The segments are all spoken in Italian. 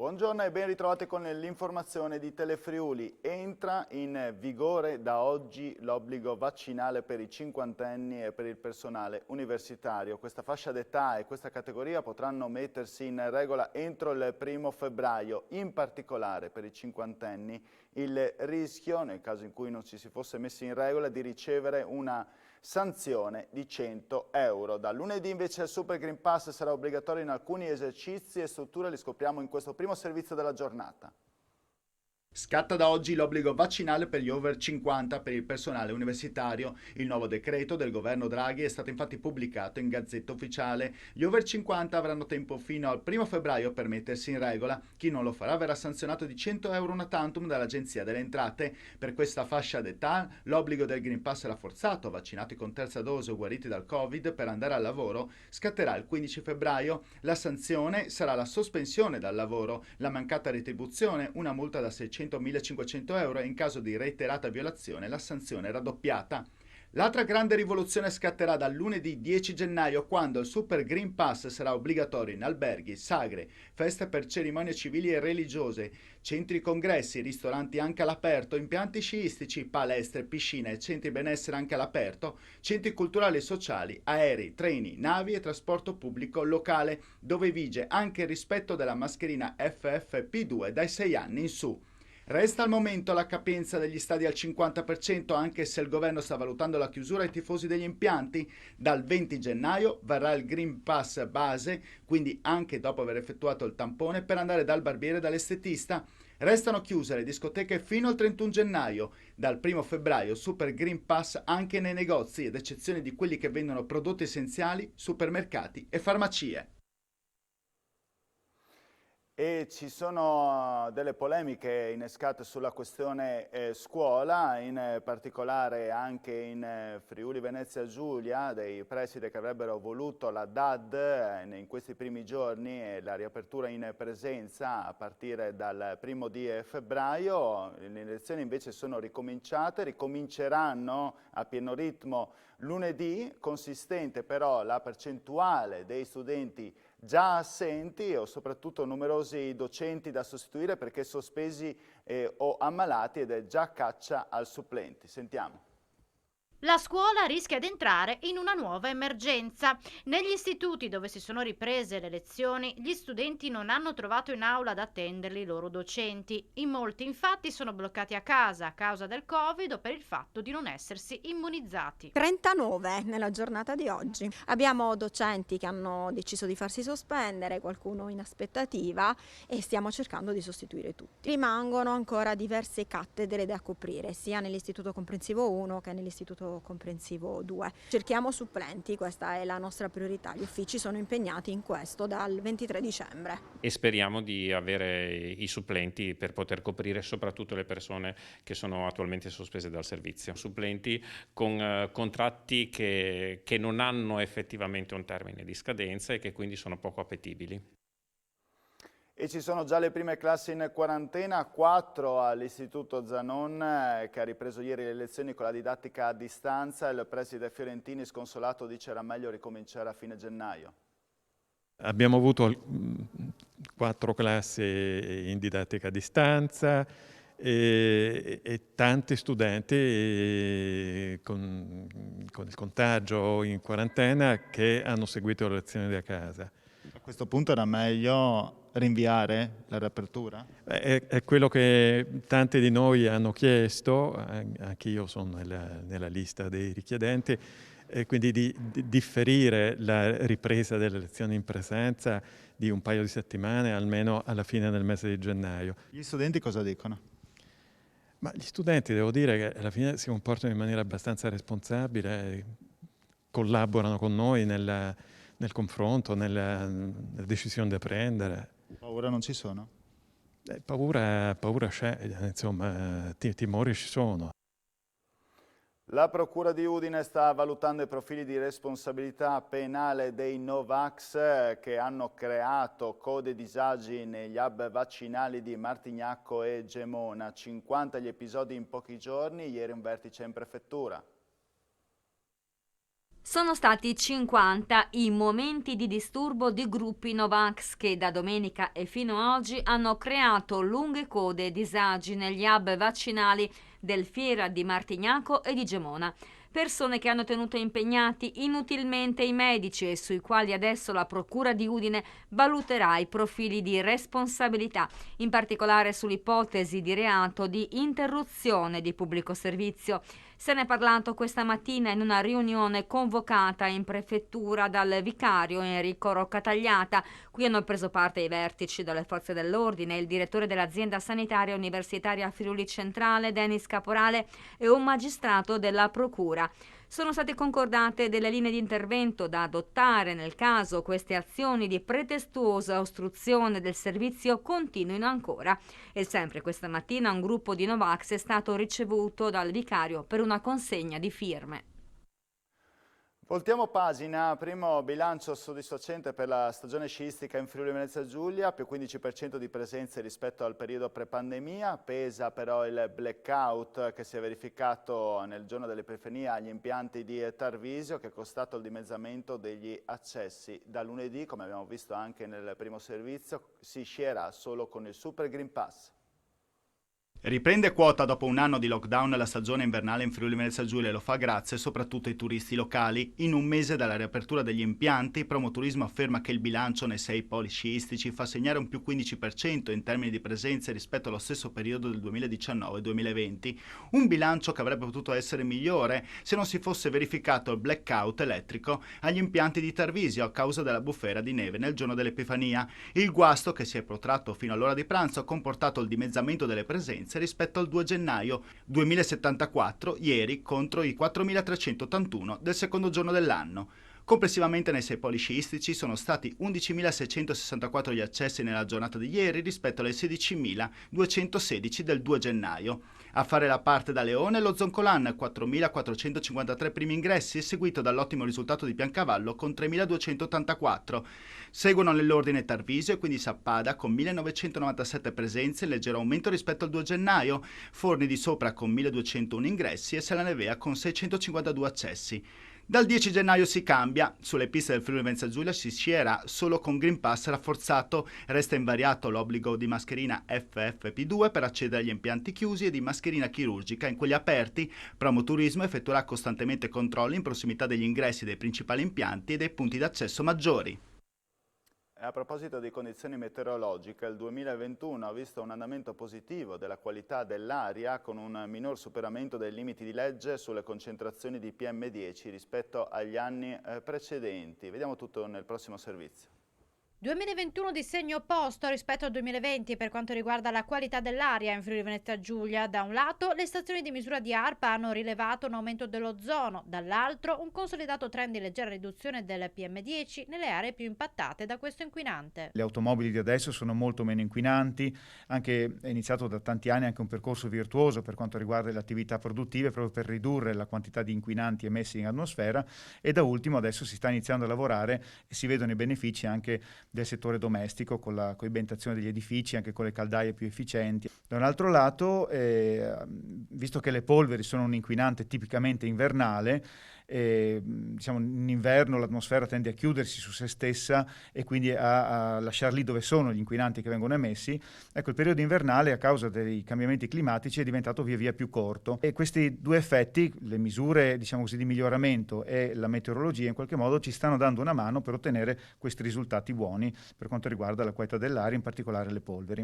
Buongiorno e ben ritrovati con l'informazione di Telefriuli. Entra in vigore da oggi l'obbligo vaccinale per i cinquantenni e per il personale universitario. Questa fascia d'età e questa categoria potranno mettersi in regola entro il 1° febbraio. In particolare per i cinquantenni il rischio, nel caso in cui non ci si fosse messi in regola, è di ricevere una sanzione di 100 euro. Da lunedì invece il Super Green Pass sarà obbligatorio in alcuni esercizi e strutture, li scopriamo in questo primo servizio della giornata. Scatta da oggi l'obbligo vaccinale per gli over 50 per il personale universitario. Il nuovo decreto del governo Draghi è stato infatti pubblicato in Gazzetta Ufficiale. Gli over 50 avranno tempo fino al 1° febbraio per mettersi in regola. Chi non lo farà verrà sanzionato di 100 euro una tantum dall'Agenzia delle Entrate. Per questa fascia d'età l'obbligo del Green Pass rafforzato, vaccinati con terza dose o guariti dal Covid per andare al lavoro, scatterà il 15 febbraio. La sanzione sarà la sospensione dal lavoro, la mancata retribuzione, una multa da 600-1500 euro e in caso di reiterata violazione la sanzione è raddoppiata. L'altra grande rivoluzione scatterà dal lunedì 10 gennaio quando il Super Green Pass sarà obbligatorio in alberghi, sagre, feste per cerimonie civili e religiose, centri congressi, ristoranti anche all'aperto, impianti sciistici, palestre, piscine, centri benessere anche all'aperto, centri culturali e sociali, aerei, treni, navi e trasporto pubblico locale, dove vige anche il rispetto della mascherina FFP2 dai 6 anni in su. Resta al momento la capienza degli stadi al 50%, anche se il governo sta valutando la chiusura ai tifosi degli impianti. Dal 20 gennaio varrà il Green Pass base, quindi anche dopo aver effettuato il tampone, per andare dal barbiere e dall'estetista. Restano chiuse le discoteche fino al 31 gennaio. Dal 1° febbraio Super Green Pass anche nei negozi, ad eccezione di quelli che vendono prodotti essenziali, supermercati e farmacie. E ci sono delle polemiche innescate sulla questione scuola, in particolare anche in Friuli Venezia Giulia, dei presidi che avrebbero voluto la DAD in questi primi giorni e la riapertura in presenza a partire dal 1 febbraio. Le lezioni invece sono ricominciate, ricominceranno a pieno ritmo lunedì, consistente però la percentuale dei studenti già assenti o soprattutto numerosi docenti da sostituire perché sospesi o ammalati, ed è già caccia al supplenti. Sentiamo. La scuola rischia di entrare in una nuova emergenza. Negli istituti dove si sono riprese le lezioni, gli studenti non hanno trovato in aula ad attenderli i loro docenti. In molti infatti sono bloccati a casa a causa del Covid o per il fatto di non essersi immunizzati. 39 nella giornata di oggi. Abbiamo docenti che hanno deciso di farsi sospendere, qualcuno in aspettativa, e stiamo cercando di sostituire tutti. Rimangono ancora diverse cattedre da coprire, sia nell'istituto comprensivo 1 che nell'istituto comprensivo 2. Cerchiamo supplenti, questa è la nostra priorità. Gli uffici sono impegnati in questo dal 23 dicembre. E speriamo di avere i supplenti per poter coprire soprattutto le persone che sono attualmente sospese dal servizio. Supplenti con contratti che non hanno effettivamente un termine di scadenza e che quindi sono poco appetibili. E ci sono già le prime classi in quarantena, 4 all'Istituto Zanon che ha ripreso ieri le lezioni con la didattica a distanza. Il preside Fiorentini, sconsolato, dice era meglio ricominciare a fine gennaio. Abbiamo avuto 4 classi in didattica a distanza e tanti studenti con il contagio in quarantena che hanno seguito le lezioni da casa. A questo punto era meglio rinviare la riapertura? È quello che tanti di noi hanno chiesto, anche io sono nella lista dei richiedenti, e quindi di differire la ripresa delle lezioni in presenza di un paio di settimane, almeno alla fine del mese di gennaio. Gli studenti cosa dicono? Ma gli studenti, devo dire che alla fine si comportano in maniera abbastanza responsabile, collaborano con noi nel confronto, nella decisione da prendere. Paura non ci sono? Paura c'è, insomma, timori ci sono. La Procura di Udine sta valutando i profili di responsabilità penale dei Novax che hanno creato code disagi negli hub vaccinali di Martignacco e Gemona. 50 gli episodi in pochi giorni, ieri un vertice in prefettura. Sono stati 50 i momenti di disturbo di gruppi Novax che da domenica e fino ad oggi hanno creato lunghe code e disagi negli hub vaccinali del Fiera di Martignaco e di Gemona. Persone che hanno tenuto impegnati inutilmente i medici e sui quali adesso la Procura di Udine valuterà i profili di responsabilità, in particolare sull'ipotesi di reato di interruzione di pubblico servizio. Se ne è parlato questa mattina in una riunione convocata in prefettura dal vicario Enrico Roccatagliata. Qui hanno preso parte i vertici delle forze dell'ordine, il direttore dell'azienda sanitaria universitaria Friuli Centrale, Denis Caporale, e un magistrato della procura. Sono state concordate delle linee di intervento da adottare nel caso queste azioni di pretestuosa ostruzione del servizio continuino ancora. E sempre questa mattina un gruppo di Novax è stato ricevuto dal vicario per una consegna di firme. Voltiamo pagina, primo bilancio soddisfacente per la stagione sciistica in Friuli Venezia Giulia, più 15% di presenze rispetto al periodo pre-pandemia, pesa però il blackout che si è verificato nel giorno dell'Epifania agli impianti di Tarvisio, che è costato il dimezzamento degli accessi. Da lunedì, come abbiamo visto anche nel primo servizio, si scierà solo con il Super Green Pass. Riprende quota dopo un anno di lockdown la stagione invernale in Friuli Venezia Giulia e lo fa grazie soprattutto ai turisti locali. In un mese dalla riapertura degli impianti, Promoturismo afferma che il bilancio nei 6 poli sciistici fa segnare un più 15% in termini di presenze rispetto allo stesso periodo del 2019-2020. Un bilancio che avrebbe potuto essere migliore se non si fosse verificato il blackout elettrico agli impianti di Tarvisio a causa della bufera di neve nel giorno dell'Epifania. Il guasto, che si è protratto fino all'ora di pranzo, ha comportato il dimezzamento delle presenze rispetto al 2 gennaio, 2074 ieri contro i 4381 del secondo giorno dell'anno. Complessivamente nei 6 poli sciistici sono stati 11.664 gli accessi nella giornata di ieri rispetto alle 16.216 del 2 gennaio. A fare la parte da leone lo Zoncolan, 4.453 primi ingressi, seguito dall'ottimo risultato di Piancavallo con 3.284. Seguono nell'ordine Tarvisio e quindi Sappada con 1.997 presenze, leggero aumento rispetto al 2 gennaio, Forni di Sopra con 1.201 ingressi e Sella Nevea con 652 accessi. Dal 10 gennaio si cambia, sulle piste del Friuli Venezia Giulia si sciera solo con Green Pass rafforzato, resta invariato l'obbligo di mascherina FFP2 per accedere agli impianti chiusi e di mascherina chirurgica. In quelli aperti, Promoturismo effettuerà costantemente controlli in prossimità degli ingressi dei principali impianti e dei punti d'accesso maggiori. A proposito di condizioni meteorologiche, il 2021 ha visto un andamento positivo della qualità dell'aria con un minor superamento dei limiti di legge sulle concentrazioni di PM10 rispetto agli anni precedenti. Vediamo tutto nel prossimo servizio. 2021 di segno opposto rispetto al 2020 per quanto riguarda la qualità dell'aria in Friuli Venezia Giulia. Da un lato le stazioni di misura di ARPA hanno rilevato un aumento dell'ozono, dall'altro un consolidato trend di leggera riduzione del PM10 nelle aree più impattate da questo inquinante. Le automobili di adesso sono molto meno inquinanti, è iniziato da tanti anni anche un percorso virtuoso per quanto riguarda le attività produttive proprio per ridurre la quantità di inquinanti emessi in atmosfera, e da ultimo adesso si sta iniziando a lavorare e si vedono i benefici anche del settore domestico con la coibentazione degli edifici, anche con le caldaie più efficienti. Da un altro lato, visto che le polveri sono un inquinante tipicamente invernale, diciamo in inverno l'atmosfera tende a chiudersi su se stessa e quindi a lasciar lì dove sono gli inquinanti che vengono emessi. Ecco, il periodo invernale a causa dei cambiamenti climatici è diventato via via più corto, e questi due effetti, le misure diciamo così di miglioramento e la meteorologia, in qualche modo ci stanno dando una mano per ottenere questi risultati buoni per quanto riguarda la qualità dell'aria, in particolare le polveri.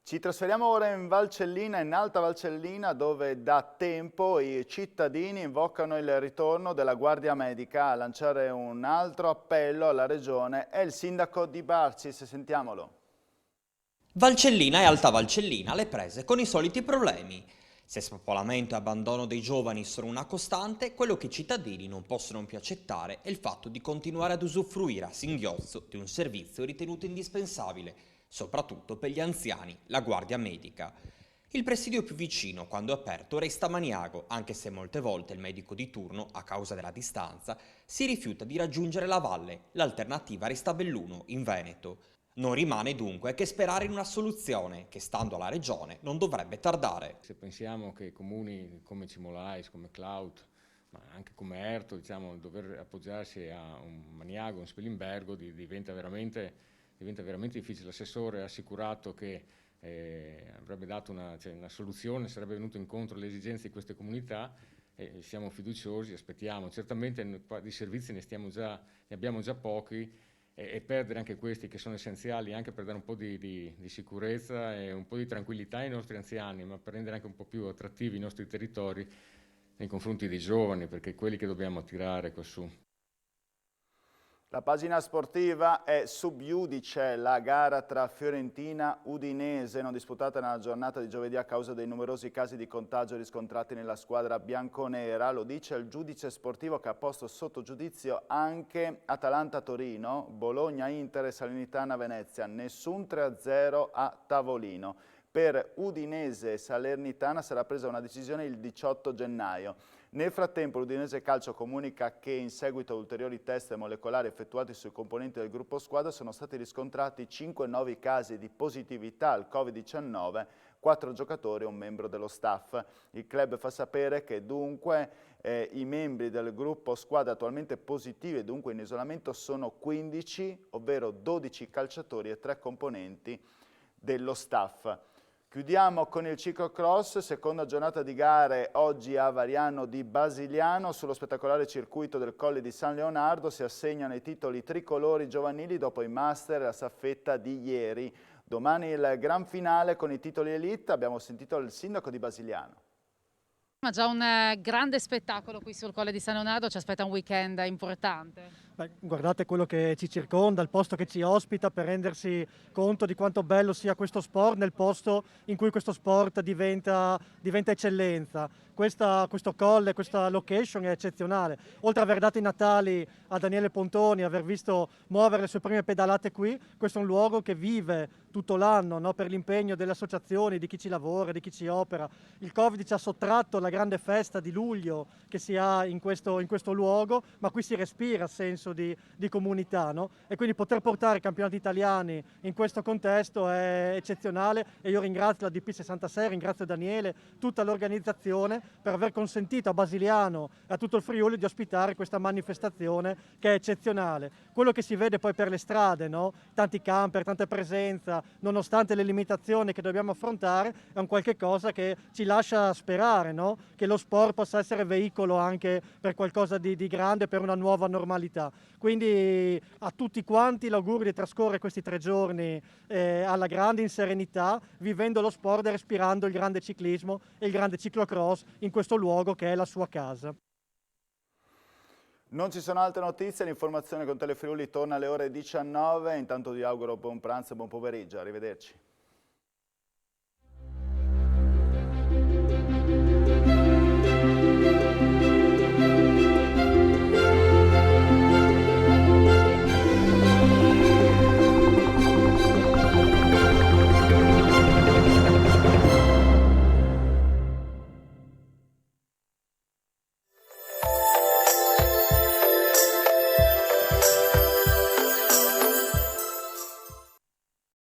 Ci trasferiamo ora in Valcellina, in Alta Valcellina, dove da tempo i cittadini invocano il ritorno della Guardia Medica. A lanciare un altro appello alla Regione è il sindaco di Barcis, sentiamolo. Valcellina e Alta Valcellina, le prese con i soliti problemi. Se spopolamento e abbandono dei giovani sono una costante, quello che i cittadini non possono più accettare è il fatto di continuare ad usufruire a singhiozzo di un servizio ritenuto indispensabile, soprattutto per gli anziani, la Guardia Medica. Il presidio più vicino, quando aperto, resta a Maniago, anche se molte volte il medico di turno, a causa della distanza, si rifiuta di raggiungere la valle. L'alternativa resta a Belluno, in Veneto. Non rimane dunque che sperare in una soluzione che, stando alla Regione, non dovrebbe tardare. Se pensiamo che comuni come Cimolais, come Cloud, ma anche come Erto, diciamo, dover appoggiarsi a un Maniago, un Spilimbergo diventa veramente difficile. L'assessore ha assicurato che avrebbe dato una soluzione, sarebbe venuto incontro alle esigenze di queste comunità e siamo fiduciosi, aspettiamo. Certamente di servizi ne abbiamo già pochi e perdere anche questi che sono essenziali anche per dare un po' di sicurezza e un po' di tranquillità ai nostri anziani, ma per rendere anche un po' più attrattivi i nostri territori nei confronti dei giovani, perché è quelli che dobbiamo attirare quassù. La pagina sportiva è sub iudice la gara tra Fiorentina e Udinese, non disputata nella giornata di giovedì a causa dei numerosi casi di contagio riscontrati nella squadra bianconera. Lo dice il giudice sportivo che ha posto sotto giudizio anche Atalanta-Torino, Bologna-Inter e Salernitana-Venezia. Nessun 3-0 a tavolino. Per Udinese e Salernitana sarà presa una decisione il 18 gennaio. Nel frattempo l'Udinese Calcio comunica che in seguito a ulteriori test molecolari effettuati sui componenti del gruppo squadra sono stati riscontrati 5 nuovi casi di positività al Covid-19, 4 giocatori e un membro dello staff. Il club fa sapere che dunque i membri del gruppo squadra attualmente positivi e dunque in isolamento sono 15, ovvero 12 calciatori e 3 componenti dello staff. Chiudiamo con il ciclocross, seconda giornata di gare oggi a Variano di Basigliano. Sullo spettacolare circuito del Colle di San Leonardo si assegnano i titoli tricolori giovanili dopo i master e la staffetta di ieri. Domani il gran finale con i titoli elite. Abbiamo sentito il sindaco di Basigliano. Ma già un grande spettacolo qui sul Colle di San Leonardo, ci aspetta un weekend importante. Beh, guardate quello che ci circonda, il posto che ci ospita, per rendersi conto di quanto bello sia questo sport nel posto in cui questo sport diventa eccellenza. Questo colle, questa location è eccezionale. Oltre ad aver dato i natali a Daniele Pontoni, aver visto muovere le sue prime pedalate qui, questo è un luogo che vive tutto l'anno, no? Per l'impegno delle associazioni, di chi ci lavora, di chi ci opera. Il Covid ci ha sottratto la grande festa di luglio che si ha in questo luogo, ma qui si respira senso di comunità, no? E quindi poter portare campionati italiani in questo contesto è eccezionale e io ringrazio la DP66, ringrazio Daniele, tutta l'organizzazione per aver consentito a Basiliano e a tutto il Friuli di ospitare questa manifestazione che è eccezionale. Quello che si vede poi per le strade, no? Tanti camper, tanta presenza, nonostante le limitazioni che dobbiamo affrontare, è un qualche cosa che ci lascia sperare, no? Che lo sport possa essere veicolo anche per qualcosa di grande, per una nuova normalità. Quindi a tutti quanti l'augurio di trascorrere questi 3 giorni alla grande in serenità, vivendo lo sport e respirando il grande ciclismo e il grande ciclocross in questo luogo che è la sua casa. Non ci sono altre notizie, l'informazione con Telefriuli torna alle ore 19, intanto vi auguro buon pranzo e buon pomeriggio, arrivederci.